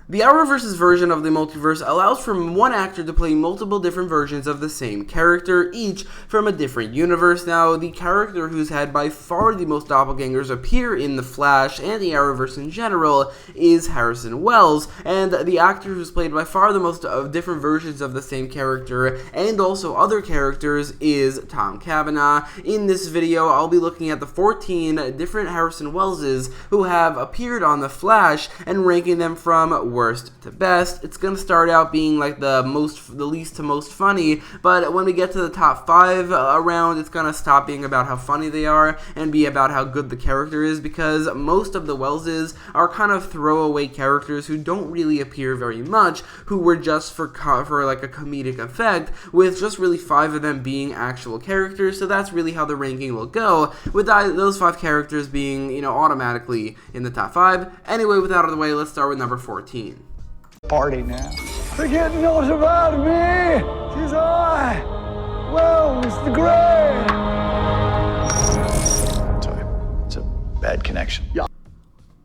The Arrowverse's version of the multiverse allows for one actor to play multiple different versions of the same character, each from a different universe. Now, the character who's had by far the most doppelgangers appear in The Flash and the Arrowverse in general is Harrison Wells, and the actor who's played by far the most of different versions of the same character and also other characters is Tom Cavanagh. In this video, I'll be looking at the 14 different Harrison Welleses who have appeared on The Flash and ranking them from worst to best. It's gonna start out being like the least to most funny, but when we get to the top 5 around, it's gonna stop being about how funny they are and be about how good the character is, because most of the Welleses are kind of throwaway characters who don't really appear very much, who were just for like a comedic effect, with just really 5 of them being actual characters. So that's really how the ranking will go, with those 5 characters being, automatically in the top 5. Anyway, with that out of the way, let's start with number 14. Party now. Forget not about me, 'tis I, Wells the Great. Sorry, it's a bad connection. Yeah.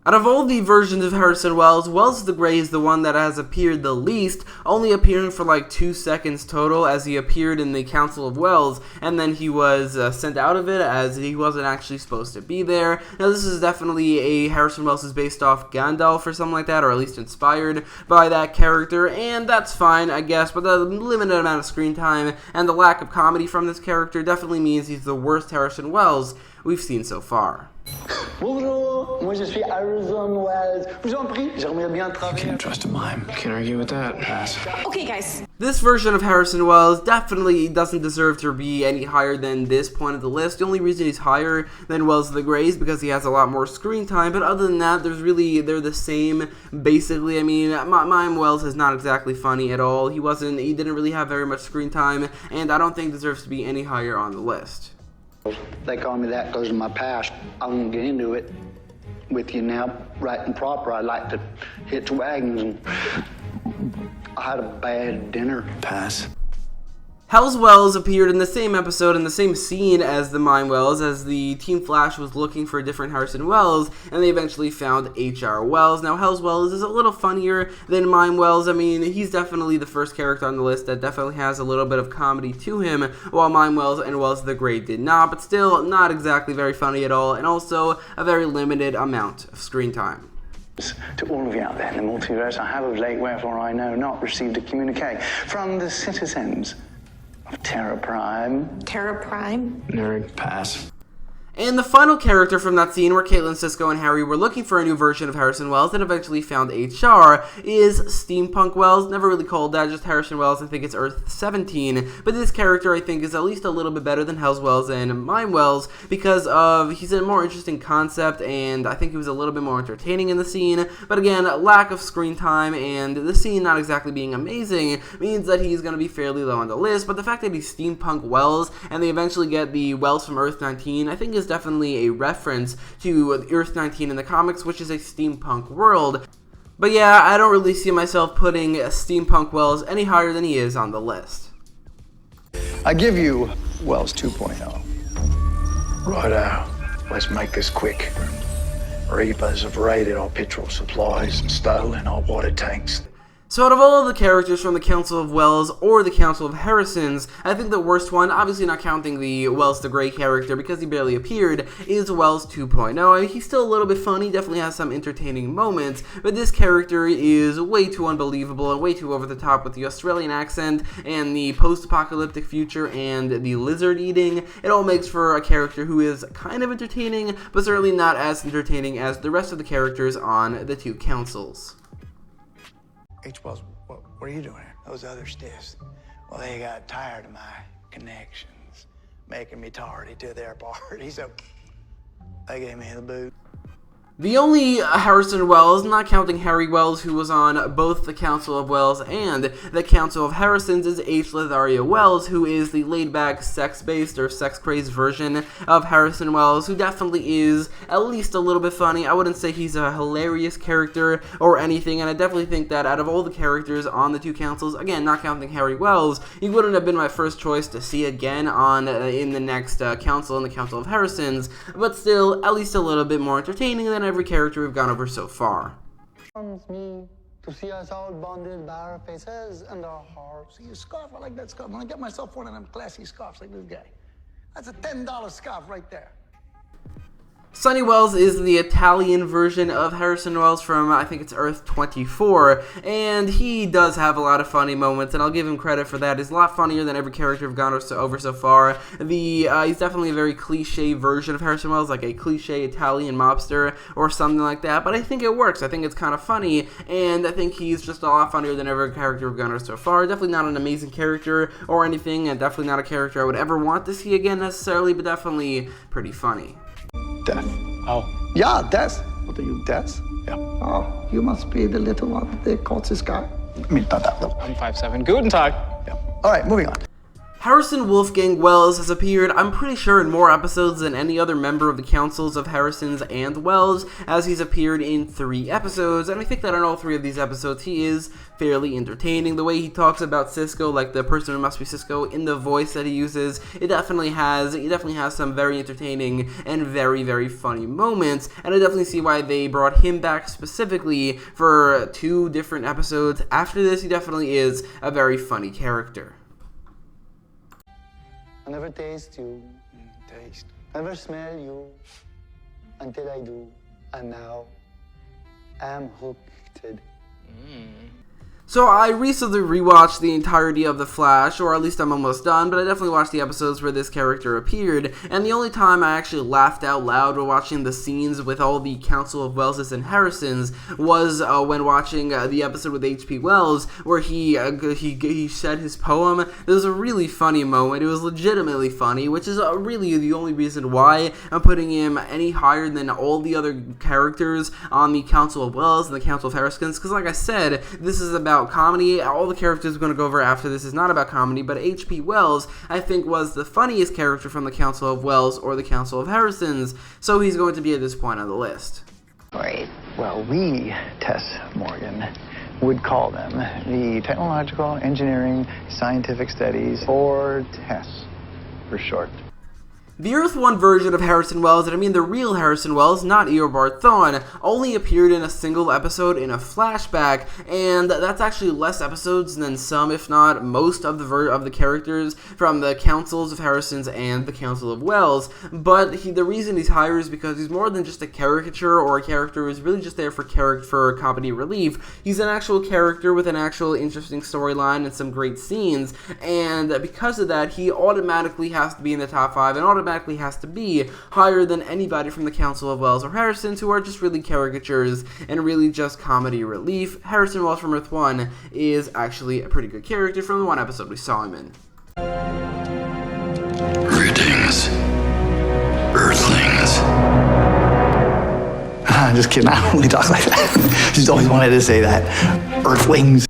Out of all the versions of Harrison Wells, Wells the Grey is the one that has appeared the least, only appearing for like 2 seconds total, as he appeared in the Council of Wells, and then he was sent out of it as he wasn't actually supposed to be there. Now, this is definitely a Harrison Wells is based off Gandalf or something like that, or at least inspired by that character, and that's fine, I guess, but the limited amount of screen time and the lack of comedy from this character definitely means he's the worst Harrison Wells we've seen so far. Bonjour, moi je suis Harrison Wells. Vous en prie, j'aimerais bien travailler. You can't trust a mime. Can't argue with that. Pass. Okay, guys. This version of Harrison Wells definitely doesn't deserve to be any higher than this point of the list. The only reason he's higher than Wells the Grey is because he has a lot more screen time, but other than that, they're the same, basically. I mean, Mime Wells is not exactly funny at all. He didn't really have very much screen time, and I don't think deserves to be any higher on the list. They call me that because of my past. I won't get into it with you now. Right and proper, I like to hit the wagons, and I had a bad dinner. Pass. Hell's Wells appeared in the same episode, in the same scene as the Mime Wells, as the Team Flash was looking for a different Harrison Wells, and they eventually found H.R. Wells. Now, Hell's Wells is a little funnier than Mime Wells. I mean, he's definitely the first character on the list that definitely has a little bit of comedy to him, while Mime Wells and Wells the Great did not, but still not exactly very funny at all, and also a very limited amount of screen time. To all of you out there in the multiverse, I have of late, wherefore I know not, received a communique from the citizens of Terra Prime. Terra Prime? Nerd. Pass. And the final character from that scene where Caitlin, Cisco, and Harry were looking for a new version of Harrison Wells that eventually found HR is SteamPunk Wells. Never really called that, just Harrison Wells. I think it's Earth 17. But this character, I think, is at least a little bit better than Hell's Wells and Mime Wells because he's a more interesting concept, and I think he was a little bit more entertaining in the scene. But again, lack of screen time and the scene not exactly being amazing means that he's going to be fairly low on the list. But the fact that he's SteamPunk Wells and they eventually get the Wells from Earth 19, I think is definitely a reference to Earth 19 in the comics, which is a steampunk world. But yeah, I don't really see myself putting SteamPunk Wells any higher than he is on the list. I give you Wells 2.0. Righto. Let's make this quick. Reapers have raided our petrol supplies and stolen our water tanks. So out of all of the characters from the Council of Wells or the Council of Harrisons, I think the worst one, obviously not counting the Wells the Grey character because he barely appeared, is Wells 2.0. I mean, he's still a little bit funny, definitely has some entertaining moments, but this character is way too unbelievable and way too over the top with the Australian accent and the post-apocalyptic future and the lizard eating. It all makes for a character who is kind of entertaining, but certainly not as entertaining as the rest of the characters on the 2 councils. H. Wells, what are you doing here? Those other stiffs, well, they got tired of my connections, making me tardy to their party, so they gave me the boot. The only Harrison Wells, not counting Harry Wells, who was on both the Council of Wells and the Council of Harrisons, is H.Lothario Wells, who is the laid-back, sex-based or sex-crazed version of Harrison Wells, who definitely is at least a little bit funny. I wouldn't say he's a hilarious character or anything, and I definitely think that out of all the characters on the 2 councils, again, not counting Harry Wells, he wouldn't have been my first choice to see again on in the next council, in the Council of Harrisons, but still, at least a little bit more entertaining than every character we've gone over so far. Me To see us all bonded by our faces and our hearts. See a scarf? I like that scarf. I'm gonna get myself one of them classy scarves like this guy. That's a $10 scarf right there. Sonny Wells is the Italian version of Harrison Wells from, I think it's Earth 24, and he does have a lot of funny moments, and I'll give him credit for that. He's a lot funnier than every character I've gone over so far. He's definitely a very cliche version of Harrison Wells, like a cliche Italian mobster or something like that, but I think it works. I think it's kind of funny, and I think he's just a lot funnier than every character we've gone over so far. Definitely not an amazing character or anything, and definitely not a character I would ever want to see again necessarily, but definitely pretty funny. Death. Oh. Yeah, Death. What are you, Death? Yeah. Oh, you must be the little one that caught this guy. I mean, not that little. I'm 5'7". Guten Tag. Yeah. All right, moving on. Harrison Wolfgang Wells has appeared, I'm pretty sure, in more episodes than any other member of the councils of Harrison's and Wells, as he's appeared in 3 episodes, and I think that in all 3 of these episodes he is fairly entertaining. The way he talks about Cisco, like the person who must be Cisco, in the voice that he uses, he definitely has some very entertaining and very, very funny moments, and I definitely see why they brought him back specifically for 2 different episodes. After this, he definitely is a very funny character. I never taste you. Taste. Never smell you until I do. And now I'm hooked. So I recently rewatched the entirety of The Flash, or at least I'm almost done, but I definitely watched the episodes where this character appeared, and the only time I actually laughed out loud while watching the scenes with all the Council of Wellses and Harrisons was when watching the episode with H.P. Wells, where he said his poem. There was a really funny moment. It was legitimately funny, which is really the only reason why I'm putting him any higher than all the other characters on the Council of Wells and the Council of Harrisons, because like I said, this is about comedy. All the characters we're going to go over after this is not about comedy, but H.P. Wells, I think, was the funniest character from the Council of Wells or the Council of Harrisons, so he's going to be at this point on the list. Great. Well, we, Tess Morgan, would call them the Technological Engineering Scientific Studies, or TESS for short. The Earth 1 version of Harrison Wells, and I mean the real Harrison Wells, not Eobard Thawne, only appeared in a single episode in a flashback, and that's actually less episodes than some, if not most, of the characters from the Councils of Harrison's and the Council of Wells. But the reason he's higher is because he's more than just a caricature or a character who's really just there for comedy relief. He's an actual character with an actual interesting storyline and some great scenes, and because of that, he automatically has to be in the top 5 and automatically has to be higher than anybody from the Council of Wells or Harrisons, who are just really caricatures and really just comedy relief. Harrison Wells from Earth 1 is actually a pretty good character from the 1 episode we saw him in. Greetings, Earthlings. I'm just kidding. I don't really talk like that. Just always wanted to say that. Earthlings.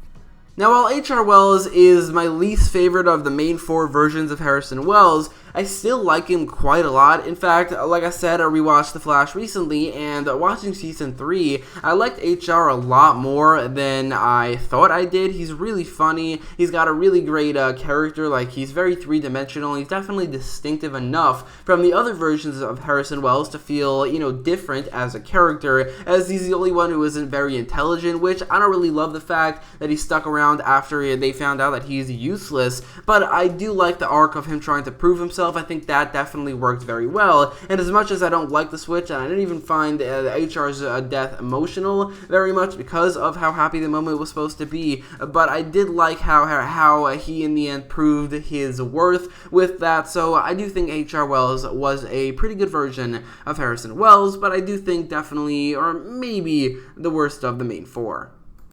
Now, while H.R. Wells is my least favorite of the main 4 versions of Harrison Wells, I still like him quite a lot. In fact, like I said, I rewatched The Flash recently, and watching Season 3, I liked HR a lot more than I thought I did. He's really funny. He's got a really great character. Like, he's very three-dimensional. He's definitely distinctive enough from the other versions of Harrison Wells to feel, different as a character, as he's the only one who isn't very intelligent, which I don't really love the fact that he stuck around after they found out that he's useless, but I do like the arc of him trying to prove himself. I think that definitely worked very well, and as much as I don't like the switch, and I didn't even find HR's death emotional very much because of how happy the moment was supposed to be, but I did like how he in the end proved his worth with that, so I do think H.R. Wells was a pretty good version of Harrison Wells, but I do think definitely, or maybe, the worst of the main 4.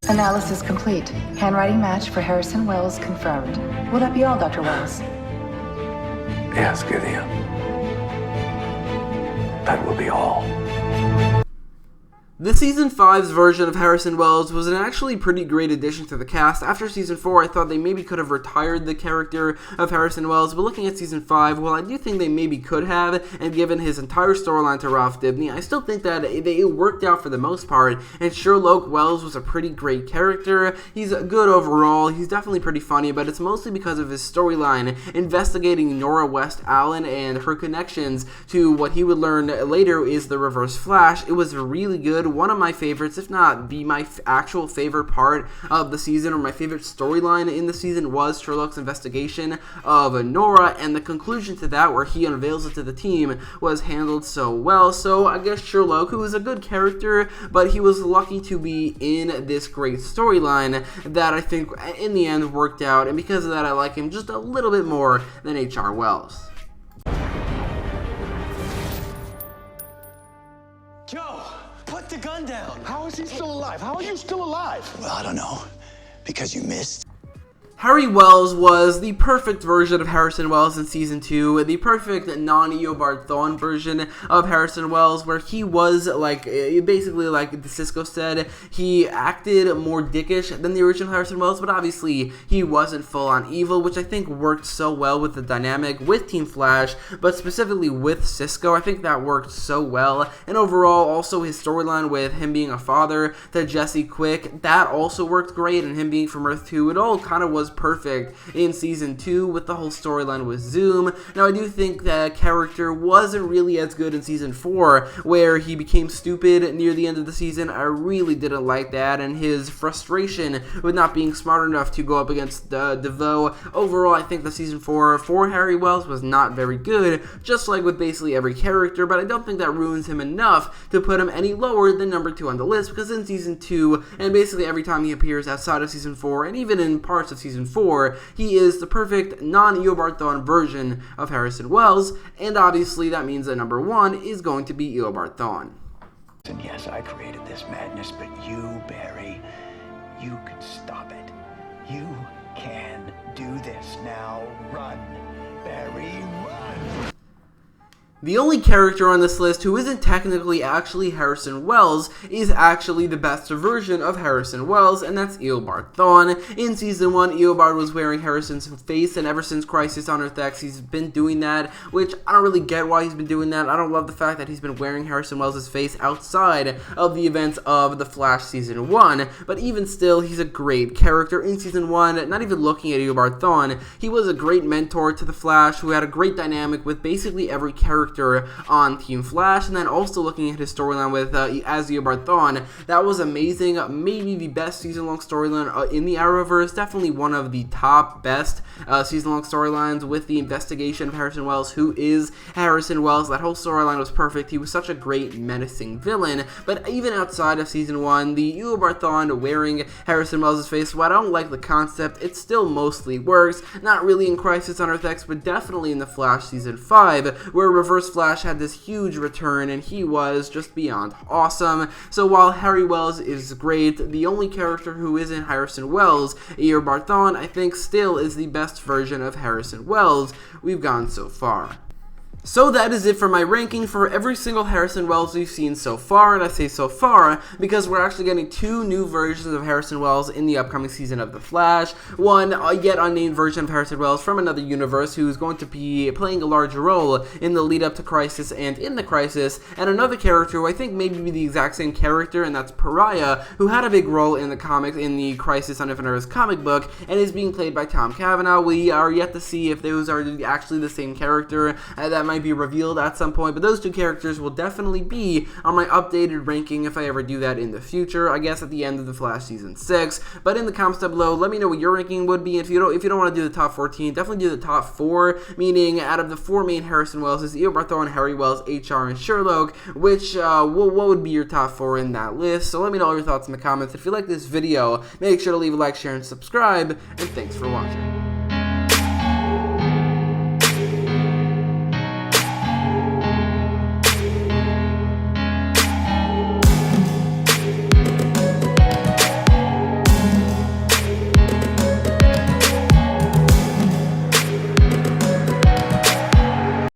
Analysis complete. Handwriting match for Harrison Wells confirmed. Will that be all, Dr. Wells? Yes, Gideon. That will be all. The Season 5's version of Harrison Wells was an actually pretty great addition to the cast. After Season 4, I thought they maybe could have retired the character of Harrison Wells, but looking at Season 5, well, I do think they maybe could have, and given his entire storyline to Ralph Dibny, I still think that it worked out for the most part, and Sherloque Wells was a pretty great character. He's good overall, he's definitely pretty funny, but it's mostly because of his storyline, investigating Nora West Allen and her connections to what he would learn later is the Reverse Flash. It was really good one of my favorites, if not my actual favorite part of the season, or my favorite storyline in the season, was Sherloque's investigation of Nora, and the conclusion to that, where he unveils it to the team, was handled so well. So I guess Sherloque, who is a good character, but he was lucky to be in this great storyline that I think in the end worked out, and because of that I like him just a little bit more than H.R. Wells. Joe, put the gun down. How is he still alive? How are you still alive? Well, I don't know. Because you missed. Harry Wells was the perfect version of Harrison Wells in Season 2, the perfect non-Eobard Thawne version of Harrison Wells, where he was, like, basically like Cisco said, he acted more dickish than the original Harrison Wells, but obviously he wasn't full-on evil, which I think worked so well with the dynamic with Team Flash, but specifically with Cisco. I think that worked so well, and overall, also his storyline with him being a father to Jesse Quick, that also worked great, and him being from Earth 2, it all kind of was perfect in Season 2 with the whole storyline with Zoom. Now, I do think that character wasn't really as good in Season 4, where he became stupid near the end of the season. I really didn't like that, and his frustration with not being smart enough to go up against DeVoe. Overall, I think the Season 4 for Harry Wells was not very good, just like with basically every character, but I don't think that ruins him enough to put him any lower than number 2 on the list, because in Season 2, and basically every time he appears outside of Season 4, and even in parts of Season 4, he is the perfect non-Eobard Thawne version of Harrison Wells, and obviously that means that number 1 is going to be Eobard Thawne. And yes, I created this madness, but you, Barry, you can stop it. You can do this. Now run, Barry, run! The only character on this list who isn't technically actually Harrison Wells is actually the best version of Harrison Wells, and that's Eobard Thawne. In Season 1, Eobard was wearing Harrison's face, and ever since Crisis on Earth X, he's been doing that, which I don't really get why he's been doing that. I don't love the fact that he's been wearing Harrison Wells' face outside of the events of The Flash Season 1, but even still, he's a great character in Season 1. Not even looking at Eobard Thawne, he was a great mentor to the Flash, who had a great dynamic with basically every character on Team Flash, and then also looking at his storyline with as Eobard Thawne, that was amazing. Maybe the best season-long storyline in the Arrowverse, definitely one of the top best season-long storylines with the investigation of Harrison Wells, who is Harrison Wells. That whole storyline was perfect. He was such a great menacing villain, but even outside of Season 1, the Eobard Thawne wearing Harrison Wells' face, while I don't like the concept, it still mostly works. Not really in Crisis on Earth X, but definitely in The Flash Season 5, where Reverse Flash had this huge return, and he was just beyond awesome. So while Harry Wells is great, the only character who isn't Harrison Wells, Eobard Thawne, I think still is the best version of Harrison Wells we've gone so far. So that is it for my ranking for every single Harrison Wells we've seen so far, and I say so far because we're actually getting 2 new versions of Harrison Wells in the upcoming season of The Flash. One, a yet unnamed version of Harrison Wells from another universe who's going to be playing a larger role in the lead up to Crisis and in the Crisis, and another character who I think may be the exact same character, and that's Pariah, who had a big role in the comics, in the Crisis on Infinite Earths comic book, and is being played by Tom Cavanaugh. We are yet to see if those are actually the same character. That might be revealed at some point, but those 2 characters will definitely be on my updated ranking if I ever do that in the future, I guess at the end of The Flash Season 6. But in the comments down below, let me know what your ranking would be. If you don't want to do the top 14, definitely do the top 4, meaning out of the 4 main Harrison Wells, Eobard Thawne, Harry Wells, HR, and Sherloque, which, what would be your top 4 in that list? So let me know all your thoughts in the comments. If you like this video, make sure to leave a like, share, and subscribe, and thanks for watching.